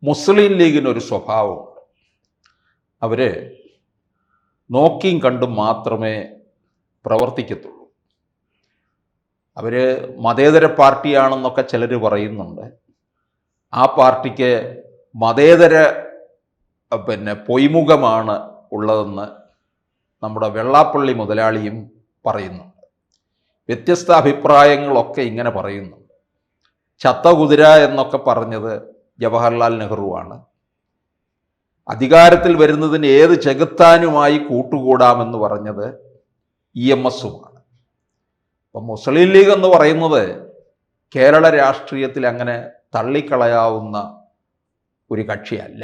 മുസ്ലിം ലീഗിനൊരു സ്വഭാവമുണ്ട്. അവർ നോക്കിയും കണ്ടും മാത്രമേ പ്രവർത്തിക്കത്തുള്ളൂ. അവർ മതേതര പാർട്ടിയാണെന്നൊക്കെ ചിലർ പറയുന്നുണ്ട്. ആ പാർട്ടിക്ക് മതേതര പൊയ്മുഖമാണ് ഉള്ളതെന്ന് നമ്മുടെ വെള്ളാപ്പള്ളി മുതലാളിയും പറയുന്നുണ്ട്. വ്യത്യസ്ത അഭിപ്രായങ്ങളൊക്കെ ഇങ്ങനെ പറയുന്നുണ്ട്. ചത്ത കുതിര എന്നൊക്കെ പറഞ്ഞത് ജവഹർലാൽ നെഹ്റുവാണ്. അധികാരത്തിൽ വരുന്നതിന് ഏത് ചെകുത്താനുമായി കൂട്ടുകൂടാമെന്ന് പറഞ്ഞത് EMSുമാണ്. അപ്പം മുസ്ലിം ലീഗ് എന്ന് പറയുന്നത് കേരള രാഷ്ട്രീയത്തിൽ അങ്ങനെ തള്ളിക്കളയാവുന്ന ഒരു കക്ഷിയല്ല,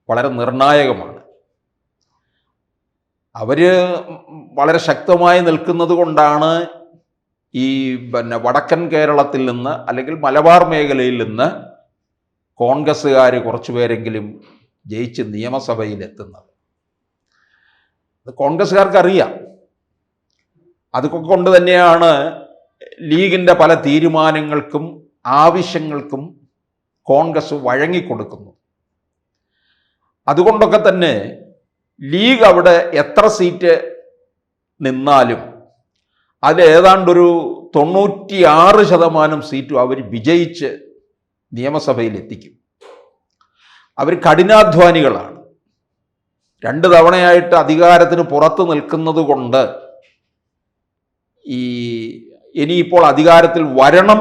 വളരെ നിർണായകമാണ്. അവർ വളരെ ശക്തമായി നിൽക്കുന്നത് കൊണ്ടാണ് ഈ വടക്കൻ കേരളത്തിൽ നിന്ന് അല്ലെങ്കിൽ മലബാർ മേഖലയിൽ നിന്ന് കോൺഗ്രസ്സുകാർ കുറച്ചു പേരെങ്കിലും ജയിച്ച് നിയമസഭയിൽ എത്തുന്നത്. അത് കോൺഗ്രസ്സുകാർക്ക് അറിയാം. അതൊക്കെ കൊണ്ട് തന്നെയാണ് ലീഗിൻ്റെ പല തീരുമാനങ്ങൾക്കും ആവശ്യങ്ങൾക്കും കോൺഗ്രസ് വഴങ്ങിക്കൊടുക്കുന്നു. അതുകൊണ്ടൊക്കെ തന്നെ ലീഗ് അവിടെ എത്ര സീറ്റ് നിന്നാലും അതിൽ ഏതാണ്ടൊരു 96% സീറ്റും അവർ വിജയിച്ച് നിയമസഭയിൽ എത്തിക്കും. അവർ കഠിനാധ്വാനികളാണ്. 2 തവണയായിട്ട് അധികാരത്തിന് പുറത്ത് നിൽക്കുന്നത് കൊണ്ട് ഇനിയിപ്പോൾ അധികാരത്തിൽ വരണം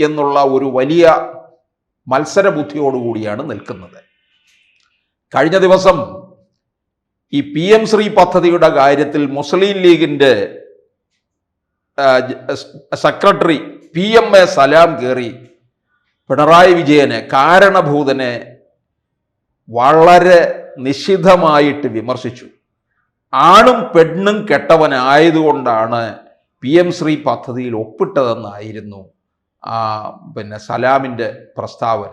എന്നുള്ള ഒരു വലിയ മത്സരബുദ്ധിയോടുകൂടിയാണ് നിൽക്കുന്നത്. കഴിഞ്ഞ ദിവസം ഈ PM ശ്രീ പദ്ധതിയുടെ കാര്യത്തിൽ മുസ്ലിം ലീഗിൻ്റെ സെക്രട്ടറി PMA സലാം കയറി പിണറായി വിജയനെ, കാരണഭൂതനെ വളരെ നിശിതമായിട്ട് വിമർശിച്ചു. ആണും പെണ്ണും കെട്ടവനായതുകൊണ്ടാണ് PM ശ്രീ പദ്ധതിയിൽ ഒപ്പിട്ടതെന്നായിരുന്നു സലാമിൻ്റെ പ്രസ്താവന.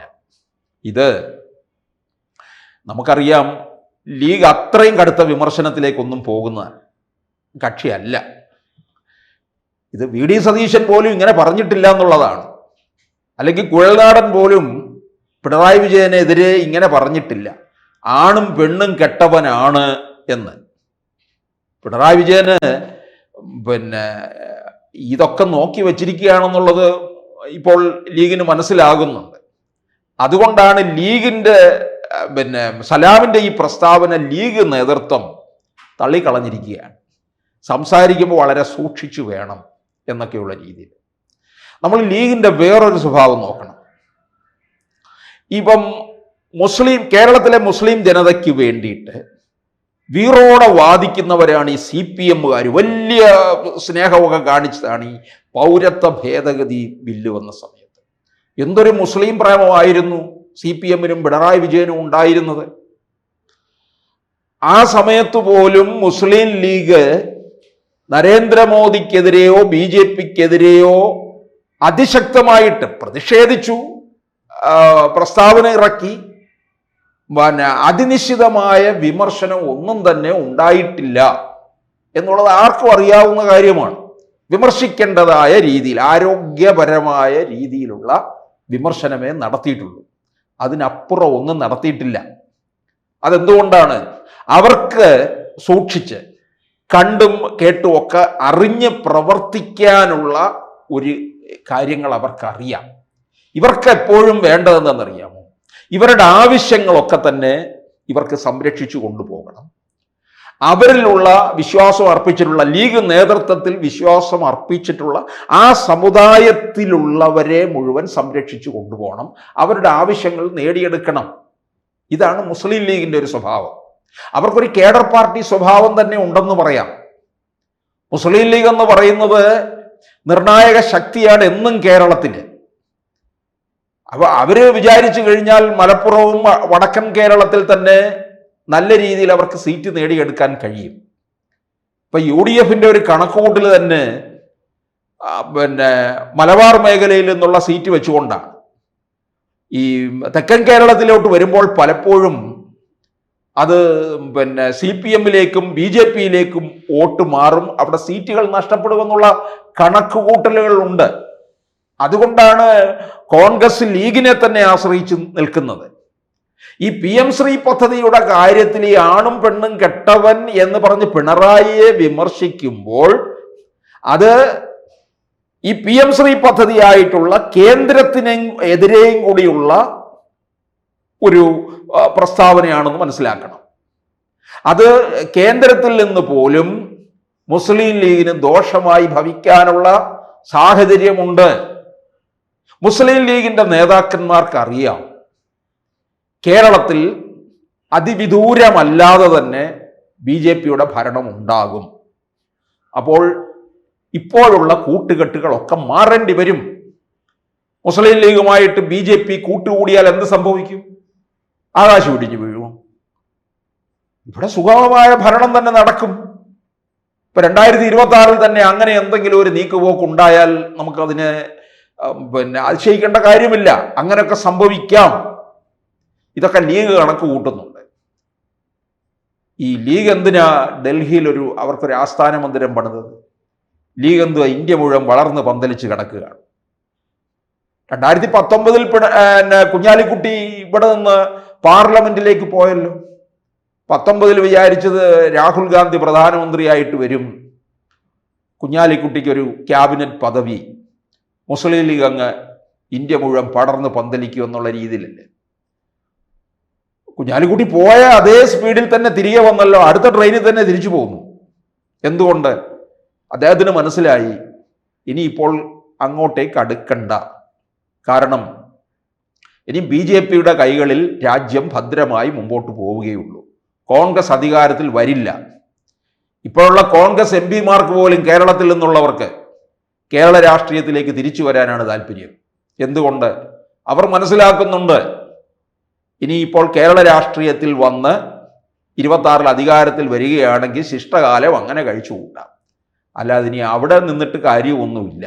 ഇത് നമുക്കറിയാം, ലീഗ് അത്രയും കടുത്ത വിമർശനത്തിലേക്കൊന്നും പോകുന്ന കക്ഷിയല്ല. ഇത് VD സതീശൻ പോലും ഇങ്ങനെ പറഞ്ഞിട്ടില്ല എന്നുള്ളതാണ്. അല്ലെങ്കിൽ കുഴൽനാടൻ പോലും പിണറായി വിജയനെതിരെ ഇങ്ങനെ പറഞ്ഞിട്ടില്ല, ആണും പെണ്ണും കെട്ടവനാണ് എന്ന്. പിണറായി വിജയന് ഇതൊക്കെ നോക്കി വച്ചിരിക്കുകയാണെന്നുള്ളത് ഇപ്പോൾ ലീഗിന് മനസ്സിലാകുന്നുണ്ട്. അതുകൊണ്ടാണ് ലീഗിൻ്റെ സലാമിൻ്റെ ഈ പ്രസ്താവന ലീഗ് നേതൃത്വം തള്ളിക്കളഞ്ഞിരിക്കുകയാണ്. സംസാരിക്കുമ്പോൾ വളരെ സൂക്ഷിച്ചു വേണം എന്നൊക്കെയുള്ള രീതിയിൽ. നമ്മൾ ലീഗിൻ്റെ വേറൊരു സ്വഭാവം നോക്കണം. ഇപ്പം കേരളത്തിലെ മുസ്ലിം ജനതയ്ക്ക് വേണ്ടിയിട്ട് വീറോടെ വാദിക്കുന്നവരാണ് ഈ CPMകാർ. വലിയ സ്നേഹമൊക്കെ കാണിച്ചതാണ് ഈ പൗരത്വ ഭേദഗതി ബില്ല് വന്ന സമയത്ത്. എന്തൊരു മുസ്ലിം പ്രേമമായിരുന്നു CPMനും പിണറായി വിജയനും ഉണ്ടായിരുന്നത്. ആ സമയത്ത് പോലും മുസ്ലിം ലീഗ് നരേന്ദ്രമോദിക്കെതിരെയോ BJPക്കെതിരെയോ അതിശക്തമായിട്ട് പ്രതിഷേധിച്ചു, പ്രസ്താവന ഇറക്കി. അതിനിശ്ചിതമായ വിമർശനം ഒന്നും തന്നെ ഉണ്ടായിട്ടില്ല എന്നുള്ളത് ആർക്കും അറിയാവുന്ന കാര്യമാണ്. വിമർശിക്കേണ്ടതായ രീതിയിൽ, ആരോഗ്യപരമായ രീതിയിലുള്ള വിമർശനമേ നടത്തിയിട്ടുള്ളൂ. അതിനപ്പുറം ഒന്നും നടത്തിയിട്ടില്ല. അതെന്തുകൊണ്ടാണ്? അവർക്ക് സൂക്ഷിച്ച് കണ്ടും കേട്ടും ഒക്കെ അറിഞ്ഞ് പ്രവർത്തിക്കാനുള്ള ഒരു കാര്യങ്ങൾ അവർക്കറിയാം. ഇവർക്ക് എപ്പോഴും വേണ്ടതെന്നറിയാമോ? ഇവരുടെ ആവശ്യങ്ങളൊക്കെ തന്നെ ഇവർക്ക് സംരക്ഷിച്ചു കൊണ്ടുപോകണം. അവരിലുള്ള വിശ്വാസം അർപ്പിച്ചിട്ടുള്ള, ലീഗ് നേതൃത്വത്തിൽ വിശ്വാസം അർപ്പിച്ചിട്ടുള്ള ആ സമുദായത്തിലുള്ളവരെ മുഴുവൻ സംരക്ഷിച്ചു കൊണ്ടുപോകണം. അവരുടെ ആവശ്യങ്ങൾ നേടിയെടുക്കണം. ഇതാണ് മുസ്ലിം ലീഗിൻ്റെ ഒരു സ്വഭാവം. അവർക്കൊരു കേഡർ പാർട്ടി സ്വഭാവം തന്നെ ഉണ്ടെന്ന് പറയാം. മുസ്ലിം ലീഗ് എന്ന് പറയുന്നത് നിർണായക ശക്തിയാണ് എന്നും കേരളത്തിന്. അപ്പോൾ അവര് വിചാരിച്ചു കഴിഞ്ഞാൽ മലപ്പുറവും വടക്കൻ കേരളത്തിൽ തന്നെ നല്ല രീതിയിൽ അവർക്ക് സീറ്റ് നേടിയെടുക്കാൻ കഴിയും. ഇപ്പം UDFന്റെ ഒരു കണക്കുകൂട്ടൽ തന്നെ മലബാർ മേഖലയിൽ നിന്നുള്ള സീറ്റ് വെച്ചുകൊണ്ടാണ്. ഈ തെക്കൻ കേരളത്തിലോട്ട് വരുമ്പോൾ പലപ്പോഴും അത് CPMലേക്കും BJPയിലേക്കും വോട്ട് മാറും, അവിടെ സീറ്റുകൾ നഷ്ടപ്പെടുമെന്നുള്ള കണക്കുകൂട്ടലുകളുണ്ട്. അതുകൊണ്ടാണ് കോൺഗ്രസ് ലീഗിനെ തന്നെ ആശ്രയിച്ച് നിൽക്കുന്നത്. ഈ PM ശ്രീ പദ്ധതിയുടെ കാര്യത്തിൽ ഈ ആണും പെണ്ണും കെട്ടവൻ എന്ന് പറഞ്ഞ് പിണറായിയെ വിമർശിക്കുമ്പോൾ അത് ഈ PM ശ്രീ പദ്ധതിയായിട്ടുള്ള കേന്ദ്രത്തിന് എതിരെയും കൂടിയുള്ള ഒരു പ്രസ്താവനയാണെന്ന് മനസ്സിലാക്കണം. അത് കേന്ദ്രത്തിൽ നിന്ന് പോലും മുസ്ലിം ലീഗിന് ദോഷമായി ഭവിക്കാനുള്ള സാഹചര്യമുണ്ട്. മുസ്ലിം ലീഗിൻ്റെ നേതാക്കന്മാർക്കറിയാം കേരളത്തിൽ അതിവിദൂരമല്ലാതെ തന്നെ BJPയുടെ ഭരണം ഉണ്ടാകും. അപ്പോൾ ഇപ്പോഴുള്ള കൂട്ടുകെട്ടുകളൊക്കെ മാറേണ്ടി വരും. മുസ്ലിം ലീഗുമായിട്ട് BJP കൂട്ടുകൂടിയാൽ എന്ത് സംഭവിക്കും? ആകാശം ഇടിഞ്ഞു വീഴും. ഇവിടെ സുഗമമായ ഭരണം തന്നെ നടക്കും. ഇപ്പൊ 2026 തന്നെ അങ്ങനെ എന്തെങ്കിലും ഒരു നീക്കുപോക്ക് ഉണ്ടായാൽ നമുക്കതിനെ അതിശയിക്കേണ്ട കാര്യമില്ല. അങ്ങനെയൊക്കെ സംഭവിക്കാം. ഇതൊക്കെ ലീഗ് കണക്ക് കൂട്ടുന്നുണ്ട്. ഈ ലീഗ് എന്തിനാ ഡൽഹിയിൽ അവർക്കൊരു ആസ്ഥാന മന്ദിരം പണിതത്? ലീഗ് എന്തുവാ ഇന്ത്യ മുഴുവൻ വളർന്ന് പന്തലിച്ച് കിടക്കുകയാണ്. 2019 കുഞ്ഞാലിക്കുട്ടി ഇവിടെ നിന്ന് പാർലമെന്റിലേക്ക് പോയല്ലോ. 19 വിചാരിച്ചത് രാഹുൽ ഗാന്ധി പ്രധാനമന്ത്രിയായിട്ട് വരും, കുഞ്ഞാലിക്കുട്ടിക്കൊരു ക്യാബിനറ്റ് പദവി, മുസ്ലിം ലീഗ് അങ്ങ് ഇന്ത്യ മുഴുവൻ പടർന്ന് പന്തലിക്കും എന്നുള്ള രീതിയിലല്ലേ. കുഞ്ഞാലിക്കുട്ടി പോയ അതേ സ്പീഡിൽ തന്നെ തിരികെ വന്നല്ലോ. അടുത്ത ട്രെയിനിൽ തന്നെ തിരിച്ചു പോകുന്നു. എന്തുകൊണ്ട്? അദ്ദേഹത്തിന് മനസ്സിലായി ഇനിയിപ്പോൾ അങ്ങോട്ടേക്ക് അടുക്കണ്ട. കാരണം ഇനി BJPയുടെ കൈകളിൽ രാജ്യം ഭദ്രമായി മുമ്പോട്ട് പോവുകയുള്ളൂ. കോൺഗ്രസ് അധികാരത്തിൽ വരില്ല. ഇപ്പോഴുള്ള കോൺഗ്രസ് MP-മാർക്ക് പോലും കേരളത്തിൽ നിന്നുള്ളവർക്ക് കേരള രാഷ്ട്രീയത്തിലേക്ക് തിരിച്ചു വരാനാണ് താല്പര്യം. എന്തുകൊണ്ട്? അവർ മനസ്സിലാക്കുന്നുണ്ട് ഇനിയിപ്പോൾ കേരള രാഷ്ട്രീയത്തിൽ വന്ന് 26 അധികാരത്തിൽ വരികയാണെങ്കിൽ ശിഷ്ടകാലം അങ്ങനെ കഴിച്ചു കൂട്ടാം. അല്ലാതെ ഇനി അവിടെ നിന്നിട്ട് കാര്യമൊന്നുമില്ല.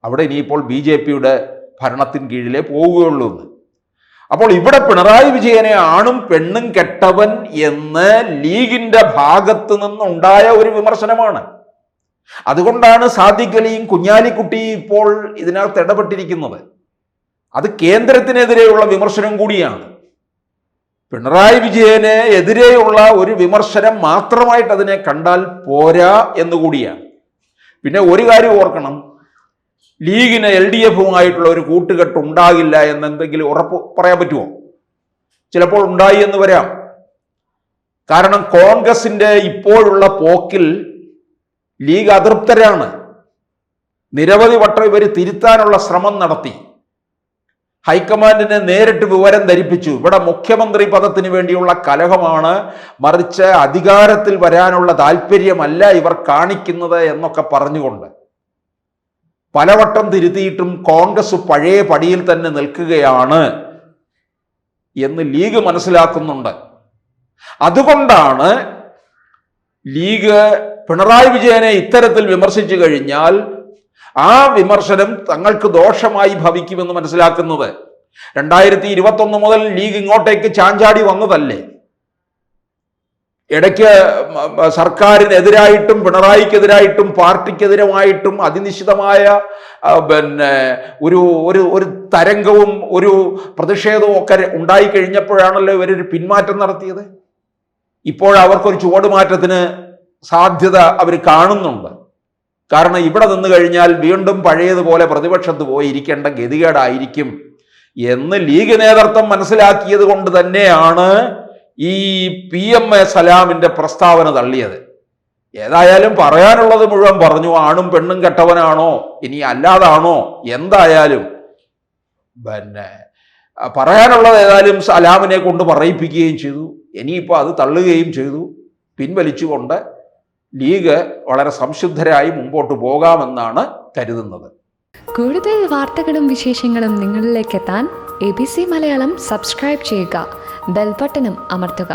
അവിടെ ഇനിയിപ്പോൾ BJPയുടെ ഭരണത്തിന് കീഴിലേ പോവുകയുള്ളൂ എന്ന്. അപ്പോൾ ഇവിടെ പിണറായി വിജയനെ ആണും പെണ്ണും കെട്ടവൻ എന്ന് ലീഗിന്റെ ഭാഗത്ത് നിന്നുണ്ടായ ഒരു വിമർശനമാണ്. അതുകൊണ്ടാണ് സാദിഖ് അലിയും കുഞ്ഞാലിക്കുട്ടിയും ഇപ്പോൾ ഇതിനകത്ത് ഇടപെട്ടിരിക്കുന്നത്. അത് കേന്ദ്രത്തിനെതിരെയുള്ള വിമർശനം കൂടിയാണ്. പിണറായി വിജയന് എതിരെയുള്ള ഒരു വിമർശനം മാത്രമായിട്ട് അതിനെ കണ്ടാൽ പോരാ എന്നുകൂടിയാണ്. പിന്നെ ഒരു കാര്യം ഓർക്കണം, ലീഗിന് LDFുമായിട്ടുള്ള ഒരു കൂട്ടുകെട്ട് ഉണ്ടാകില്ല എന്നെന്തെങ്കിലും ഉറപ്പ് പറയാൻ പറ്റുമോ? ചിലപ്പോൾ ഉണ്ടായി എന്ന് വരാം. കാരണം കോൺഗ്രസിന്റെ ഇപ്പോഴുള്ള പോക്കിൽ ലീഗ് അതൃപ്തരാണ്. നിരവധി വട്ടം ഇവർ തിരുത്താനുള്ള ശ്രമം നടത്തി. ഹൈക്കമാൻഡിനെ നേരിട്ട് വിവരം ധരിപ്പിച്ചു. ഇവിടെ മുഖ്യമന്ത്രി പദത്തിന് വേണ്ടിയുള്ള കലഹമാണ്, മറിച്ച് അധികാരത്തിൽ വരാനുള്ള താല്പര്യമല്ല ഇവർ കാണിക്കുന്നത് എന്നൊക്കെ പറഞ്ഞുകൊണ്ട് പലവട്ടം തിരുത്തിയിട്ടും കോൺഗ്രസ് പഴയ പടിയിൽ തന്നെ നിൽക്കുകയാണ് എന്ന് ലീഗ് മനസ്സിലാക്കുന്നുണ്ട്. അതുകൊണ്ടാണ് ലീഗ് പിണറായി വിജയനെ ഇത്തരത്തിൽ വിമർശിച്ചു കഴിഞ്ഞാൽ ആ വിമർശനം തങ്ങൾക്ക് ദോഷമായി ഭവിക്കുമെന്ന് മനസ്സിലാക്കുന്നത്. 2021 മുതൽ ലീഗ് ഇങ്ങോട്ടേക്ക് ചാഞ്ചാടി വന്നതല്ലേ. ഇടയ്ക്ക് സർക്കാരിനെതിരായിട്ടും പിണറായിക്കെതിരായിട്ടും പാർട്ടിക്കെതിരുമായിട്ടും അതിനിശ്ചിതമായ ഒരു തരംഗവും ഒരു പ്രതിഷേധവും ഒക്കെ ഉണ്ടായിക്കഴിഞ്ഞപ്പോഴാണല്ലോ ഇവരൊരു പിന്മാറ്റം നടത്തിയത്. ഇപ്പോഴവർക്കൊരു ചുവടുമാറ്റത്തിന് സാധ്യത അവർ കാണുന്നുണ്ട്. കാരണം ഇവിടെ നിന്ന് കഴിഞ്ഞാൽ വീണ്ടും പഴയതുപോലെ പ്രതിപക്ഷത്ത് പോയി ഇരിക്കേണ്ട ഗതികേടായിരിക്കും എന്ന് ലീഗ് നേതൃത്വം മനസ്സിലാക്കിയത് കൊണ്ട് തന്നെയാണ് ഈ PM-എ സലാമിന്റെ പ്രസ്താവന തള്ളിയത്. ഏതായാലും പറയാനുള്ളത് മുഴുവൻ പറഞ്ഞു. ആണും പെണ്ണും കെട്ടവനാണോ ഇനി അല്ലാതാണോ എന്തായാലും പറയാനുള്ളത് ഏതായാലും സലാമിനെ കൊണ്ട് പറയിപ്പിക്കുകയും ചെയ്തു. ഇനിയിപ്പോൾ അത് തള്ളുകയും ചെയ്തു. പിൻവലിച്ചുകൊണ്ട് ലീഗ് വളരെ സംശുദ്ധരായി മുമ്പോട്ട് പോകാമെന്നാണ് കരുതുന്നത്. കൂടുതൽ വാർത്തകളും വിശേഷങ്ങളും നിങ്ങളിലേക്ക് എത്താൻ ABC മലയാളം സബ്സ്ക്രൈബ് ചെയ്യുക, ബെൽ ബട്ടണും അമർത്തുക.